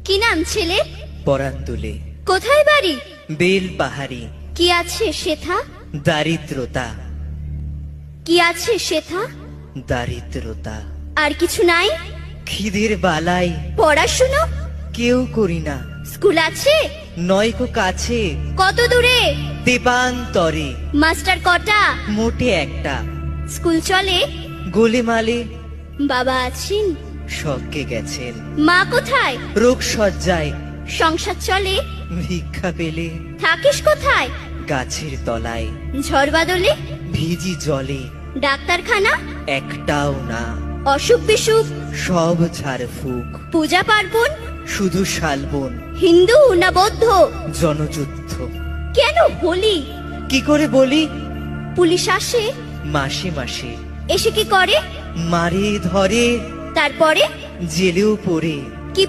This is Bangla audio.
কি নাম ছেলে? পরান দুলে। কোথায় বাড়ি? বেল পাহাড়ি। কি আছে সেথা? দারিদ্রতা। কি আছে সেথা? দারিদ্রতা। আর কিছু নাই? খিদের বালাই পড়াশুনো? কেউ করি না। স্কুল আছে? নয়কো কাছে, কত দূরে? দেবান্তরে। মাস্টার কটা? মোটে একটা। স্কুল চলে? গোলেমালে। বাবা আছেন? স্বর্গে গেছেন। মা কোথায়? রোগ সজ্জায়। সংসার চলে? ভিক্ষা পেলে থাকিস কোথায়? গাছের তলায়। ঝড় বাদলে? ভিজি জলে। ডাক্তারখানা? একটাও না। অসুখ বিসুখ? সব ঝাড়ফুঁক। পূজা পার্বণ? শুধু শালবন। হিন্দু না বৌদ্ধ? জনযুদ্ধ। কেন হোলি? কি করে বলি? পুলিশ আসে? মাসে মাসে। এসে কি করে? মারে ধরে, তারপরে? জেলেও পড়ে। কি